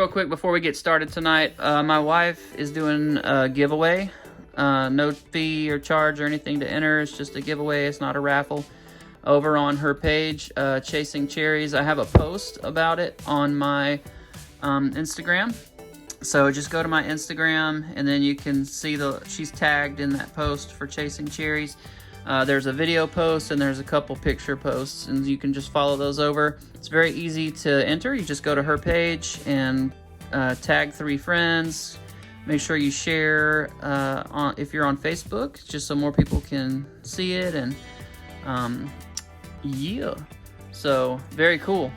Real quick before we get started tonight, my wife is doing a giveaway. No fee or charge or anything to enter. It's just a giveaway. It's not a raffle. Over on her page, Chasing Cherries, I have a post about it on my Instagram. So just go to my Instagram and then you can see she's tagged in that post for Chasing Cherries. There's a video post and there's a couple picture posts, and you can just follow those over. It's very easy to enter. You just go to her page and tag 3 friends. Make sure you share if you're on Facebook, just so more people can see it. And yeah, so very cool.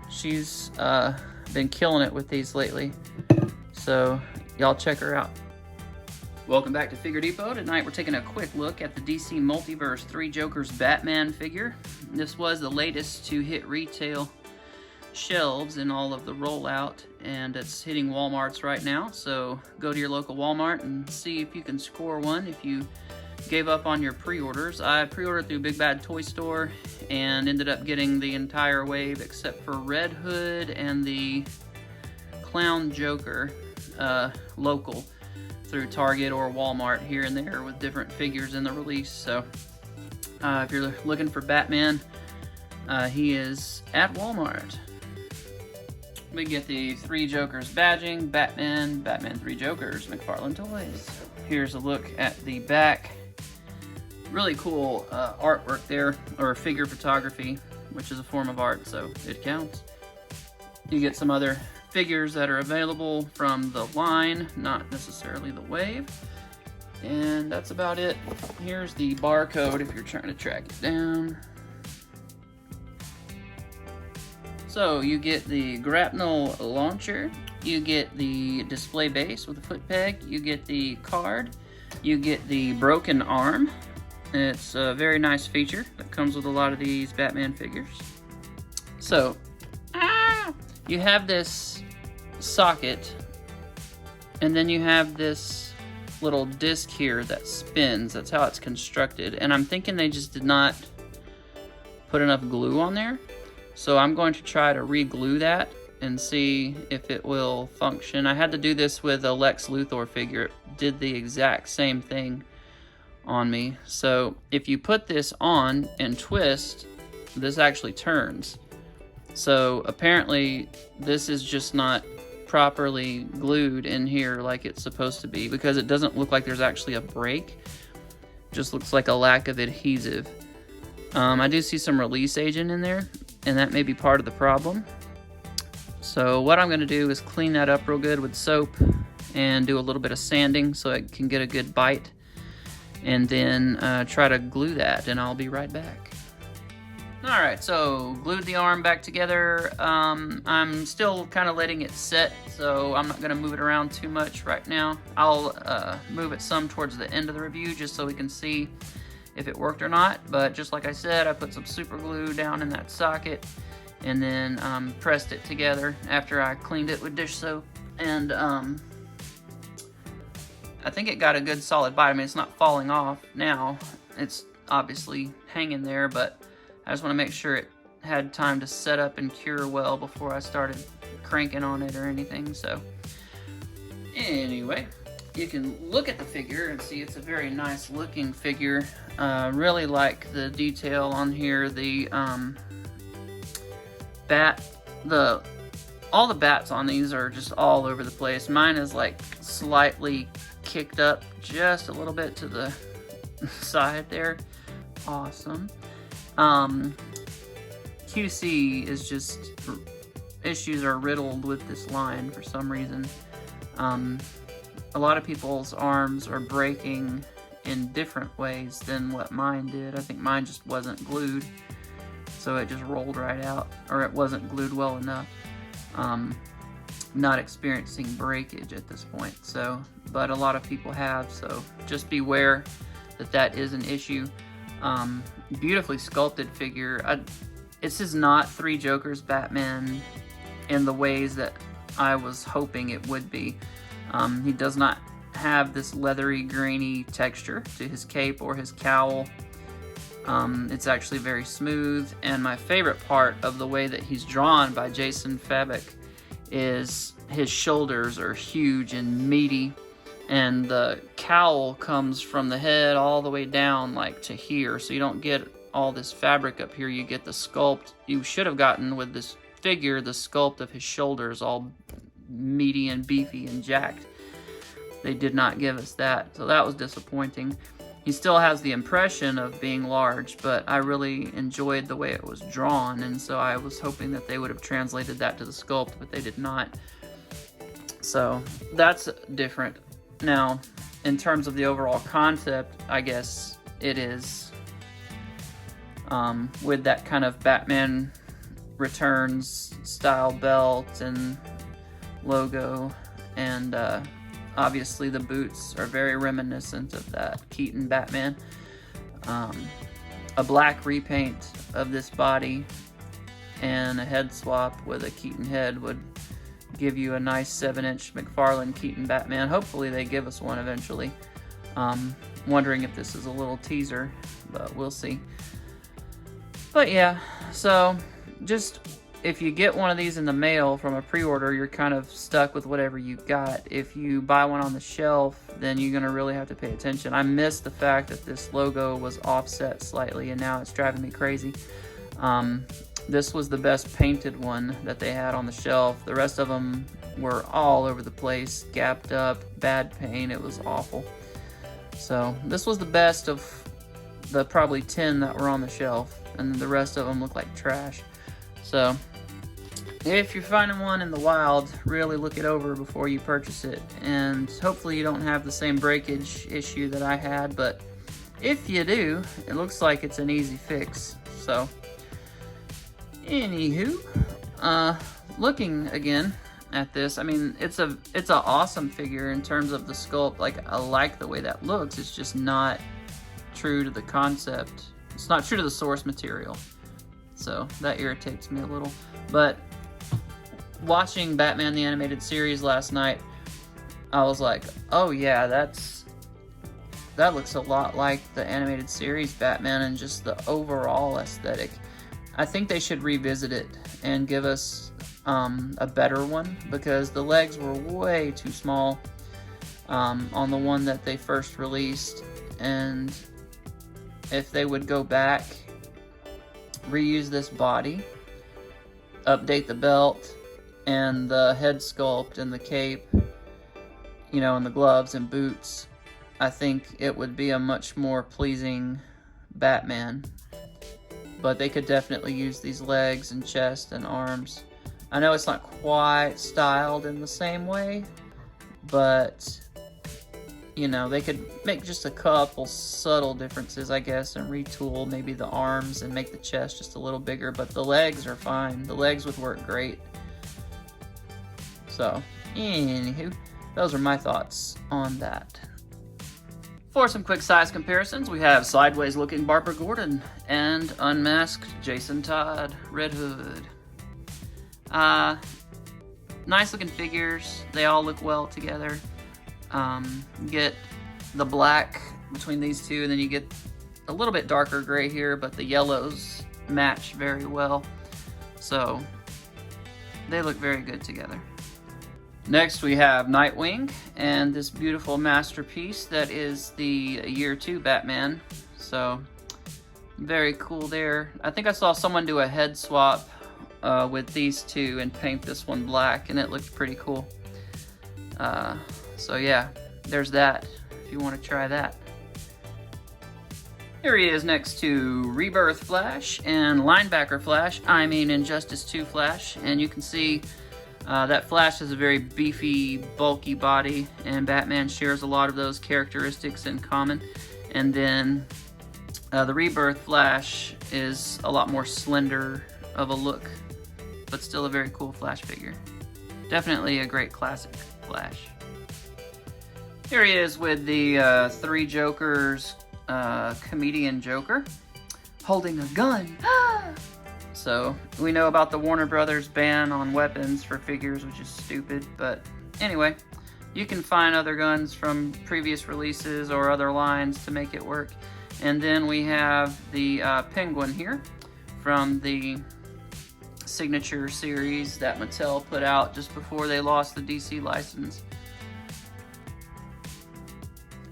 She's been killing it with these lately, so y'all check her out. Welcome back to Figure Depot. Tonight we're taking a quick look at the DC Multiverse 3 Jokers Batman figure. This was the latest to hit retail shelves in all of the rollout, and it's hitting Walmarts right now. So go to your local Walmart and see if you can score one if you gave up on your pre-orders. I pre-ordered through Big Bad Toy Store and ended up getting the entire wave except for Red Hood and the Clown Joker local through Target or Walmart here and there with different figures in the release. So if you're looking for Batman, he is at Walmart. We get the 3 Jokers badging, Batman 3 Jokers, McFarlane Toys. Here's a look at the back. Really cool artwork there, or figure photography, which is a form of art, so it counts. You get some other figures that are available from the line, not necessarily the wave. And that's about it. Here's the barcode if you're trying to track it down. So you get the grapnel launcher, you get the display base with a foot peg, you get the card, you get the broken arm. It's a very nice feature that comes with a lot of these Batman figures. So you have this socket, and then you have this little disc here that spins. That's how it's constructed, and I'm thinking they just did not put enough glue on there. So I'm going to try to re-glue that and see if it will function. I had to do this with a Lex Luthor figure. It did the exact same thing on me. So if you put this on and twist, this actually turns. So apparently this is just not properly glued in here like it's supposed to be, because it doesn't look like there's actually a break. It just looks like a lack of adhesive. I do see some release agent in there, and that may be part of the problem. So what I'm going to do is clean that up real good with soap and do a little bit of sanding so it can get a good bite, and then try to glue that, and I'll be right back. Alright, so glued the arm back together. I'm still kind of letting it set, so I'm not going to move it around too much right now. I'll move it some towards the end of the review just so we can see if it worked or not. But just like I said, I put some super glue down in that socket and then pressed it together after I cleaned it with dish soap. And I think it got a good solid bite. I mean, it's not falling off now. It's obviously hanging there, but I just want to make sure it had time to set up and cure well before I started cranking on it or anything. So anyway, you can look at the figure and see it's a very nice looking figure. Really like the detail on here. The all the bats on these are just all over the place. Mine is like slightly kicked up just a little bit to the side there. Awesome. QC is just, issues are riddled with this line for some reason. A lot of people's arms are breaking in different ways than what mine did. I think mine just wasn't glued, so it just rolled right out, or it wasn't glued well enough. Not experiencing breakage at this point, so, but a lot of people have, so just beware that that is an issue. Beautifully sculpted figure. This is not 3 Jokers Batman in the ways that I was hoping it would be. He does not have this leathery, grainy texture to his cape or his cowl. It's actually very smooth, and my favorite part of the way that he's drawn by Jason Fabek is his shoulders are huge and meaty, and the cowl comes from the head all the way down like to here, so you don't get all this fabric up here. You get the sculpt. You should have gotten with this figure the sculpt of his shoulders, all meaty and beefy and jacked. They did not give us that, so that was disappointing. He still has the impression of being large, but I really enjoyed the way it was drawn, and so I was hoping that they would have translated that to the sculpt, but they did not. So that's different. Now, in terms of the overall concept, I guess it is with that kind of Batman Returns style belt and logo, and obviously the boots are very reminiscent of that Keaton Batman. A black repaint of this body and a head swap with a Keaton head would give you a nice 7-inch McFarlane Keaton Batman. Hopefully they give us one eventually. Wondering if this is a little teaser, but we'll see. But yeah, so just if you get one of these in the mail from a pre-order, you're kind of stuck with whatever you got. If you buy one on the shelf, then you're going to really have to pay attention. I missed the fact that this logo was offset slightly, and now it's driving me crazy. This was the best painted one that they had on the shelf. The rest of them were all over the place, gapped up, bad paint. It was awful. So this was the best of the probably 10 that were on the shelf, and the rest of them looked like trash. So if you're finding one in the wild, really look it over before you purchase it, and hopefully you don't have the same breakage issue that I had, but if you do, it looks like it's an easy fix. So anywho, looking again at this, I mean, it's a awesome figure in terms of the sculpt. Like, I like the way that looks. It's just not true to the concept. It's not true to the source material, so that irritates me a little. But watching Batman the Animated Series last night, I was like, oh yeah, that looks a lot like the animated series Batman, and just the overall aesthetic. I think they should revisit it and give us a better one, because the legs were way too small on the one that they first released, and if they would go back, reuse this body, update the belt and the head sculpt and the cape, you know, and the gloves and boots, I think it would be a much more pleasing Batman. But they could definitely use these legs and chest and arms. I know it's not quite styled in the same way, but you know, they could make just a couple subtle differences, I guess, and retool maybe the arms and make the chest just a little bigger, but the legs are fine. The legs would work great. So, anywho, those are my thoughts on that. For some quick size comparisons, we have sideways looking Barbara Gordon and unmasked Jason Todd, Red Hood. Nice looking figures. They all look well together. You get the black between these two, and then you get a little bit darker gray here, but the yellows match very well. So they look very good together. Next we have Nightwing and this beautiful masterpiece that is the Year 2 Batman. So very cool there. I think I saw someone do a head swap with these two and paint this one black, and it looked pretty cool. So yeah, there's that, if you want to try that. Here he is next to Rebirth Flash and Linebacker Flash, I mean Injustice 2 Flash, and you can see that Flash has a very beefy, bulky body, and Batman shares a lot of those characteristics in common. And then the Rebirth Flash is a lot more slender of a look, but still a very cool Flash figure. Definitely a great classic Flash. Here he is with the Three Jokers comedian Joker, holding a gun. So we know about the Warner Brothers ban on weapons for figures, which is stupid, but anyway, you can find other guns from previous releases or other lines to make it work. And then we have the Penguin here from the signature series that Mattel put out just before they lost the DC license.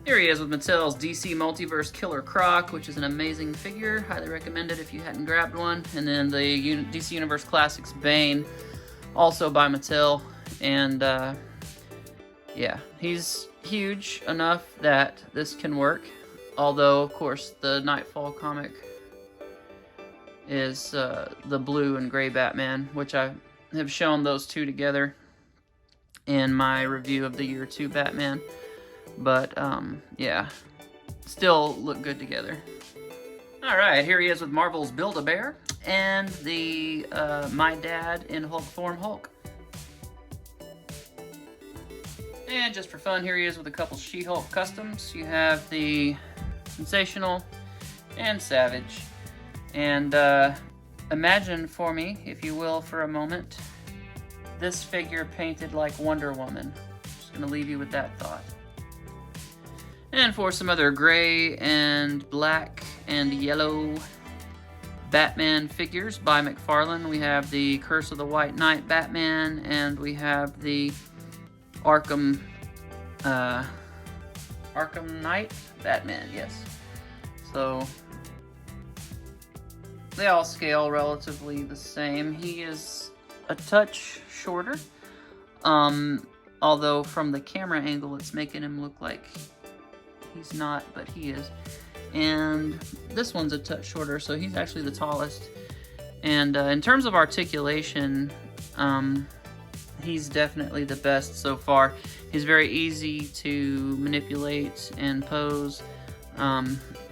Here he is with Mattel's DC Multiverse Killer Croc, which is an amazing figure. Highly recommend it if you hadn't grabbed one. And then the DC Universe Classics Bane, also by Mattel. And yeah, he's huge enough that this can work. Although, of course, the Nightfall comic is the blue and gray Batman, which I have shown those two together in my review of the Year 2 Batman. But, yeah, still look good together. Alright, here he is with Marvel's Build-A-Bear and the My Dad in Hulk form Hulk. And just for fun, here he is with a couple She-Hulk customs. You have the Sensational and Savage. And imagine for me, if you will, for a moment, this figure painted like Wonder Woman. Just gonna leave you with that thought. And for some other gray and black and yellow Batman figures by McFarlane, we have the Curse of the White Knight Batman, and we have the Arkham Knight Batman, yes. So they all scale relatively the same. He is a touch shorter, although from the camera angle it's making him look like he's not, but he is. And this one's a touch shorter, so he's actually the tallest. And in terms of articulation, he's definitely the best so far. He's very easy to manipulate and pose.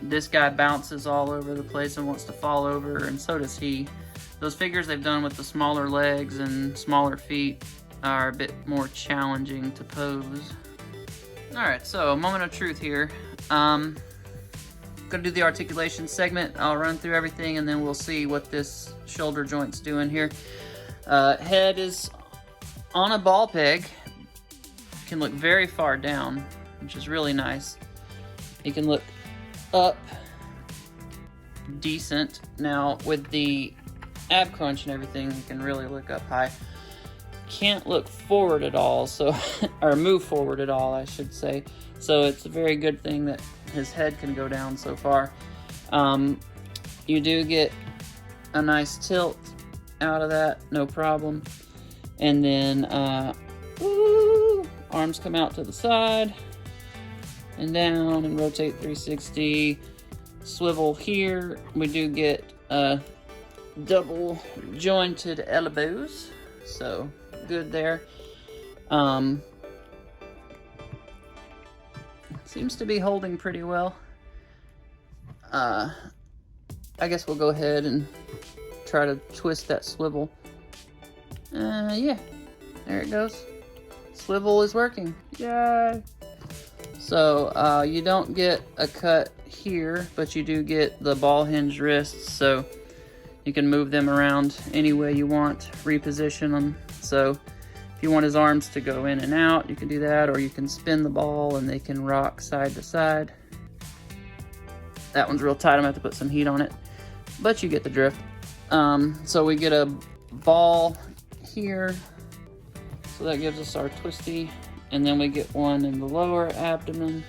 This guy bounces all over the place and wants to fall over, and so does he. Those figures they've done with the smaller legs and smaller feet are a bit more challenging to pose. Alright, so a moment of truth here. Gonna do the articulation segment. I'll run through everything and then we'll see what this shoulder joint's doing here. Head is on a ball peg. Can look very far down, which is really nice. You can look up decent. Now with the ab crunch and everything, you can really look up high. Can't look forward at all, so or move forward at all, I should say. So it's a very good thing that his head can go down so far. You do get a nice tilt out of that, no problem. And then arms come out to the side and down and rotate 360. Swivel here. We do get double jointed elbows, so good there. Seems to be holding pretty well. I guess we'll go ahead and try to twist that swivel. Yeah, there it goes. Swivel is working. Yay! So you don't get a cut here, but you do get the ball hinge wrists, so you can move them around any way you want, reposition them. So if you want his arms to go in and out, you can do that, or you can spin the ball and they can rock side to side. That one's real tight, I'm gonna have to put some heat on it, but you get the drift. So we get a ball here, so that gives us our twisty, and then we get one in the lower abdomen.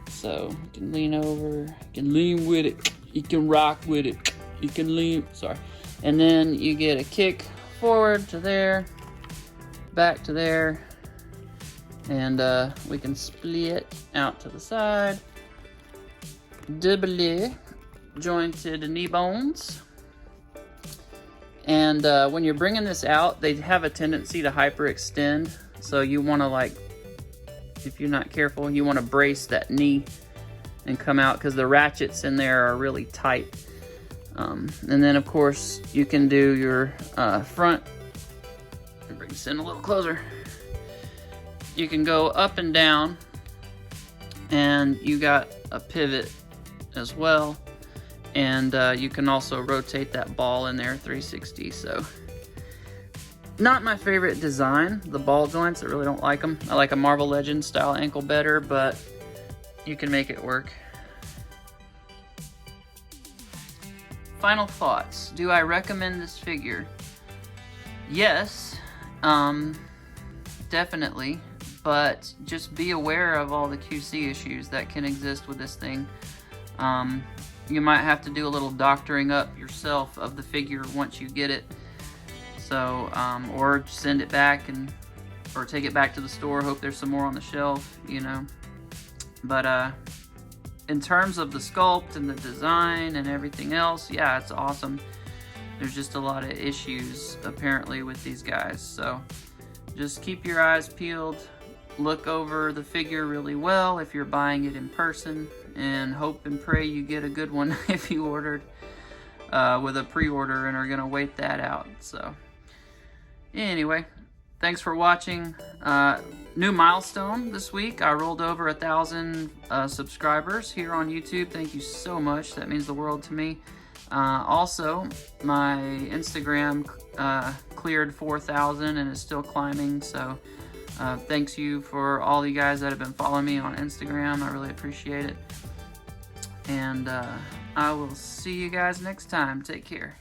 So you can lean over, you can lean with it, you can rock with it, you can lean, sorry. And then you get a kick forward to there, back to there, and we can split out to the side. Doubly jointed knee bones. And when you're bringing this out, they have a tendency to hyperextend. So you want to, like, if you're not careful, you want to brace that knee and come out, because the ratchets in there are really tight. And then, of course, you can do your front. Bring this in a little closer. You can go up and down, and you got a pivot as well. And you can also rotate that ball in there 360. So not my favorite design, the ball joints. I really don't like them. I like a Marvel Legends style ankle better, but you can make it work. final thoughts. Do I recommend this figure? Yes, definitely, but just be aware of all the QC issues that can exist with this thing. You might have to do a little doctoring up yourself of the figure once you get it. So, or send it back or take it back to the store, hope there's some more on the shelf, you know. But in terms of the sculpt and the design and everything else, yeah, it's awesome. There's just a lot of issues apparently with these guys. So just keep your eyes peeled, look over the figure really well if you're buying it in person, and hope and pray you get a good one if you ordered with a pre-order and are gonna wait that out. So anyway, thanks for watching. New milestone this week. I rolled over 1,000 subscribers here on YouTube. Thank you so much. That means the world to me. Also, my Instagram cleared 4,000 and is still climbing. So thanks you for all you guys that have been following me on Instagram. I really appreciate it. And I will see you guys next time. Take care.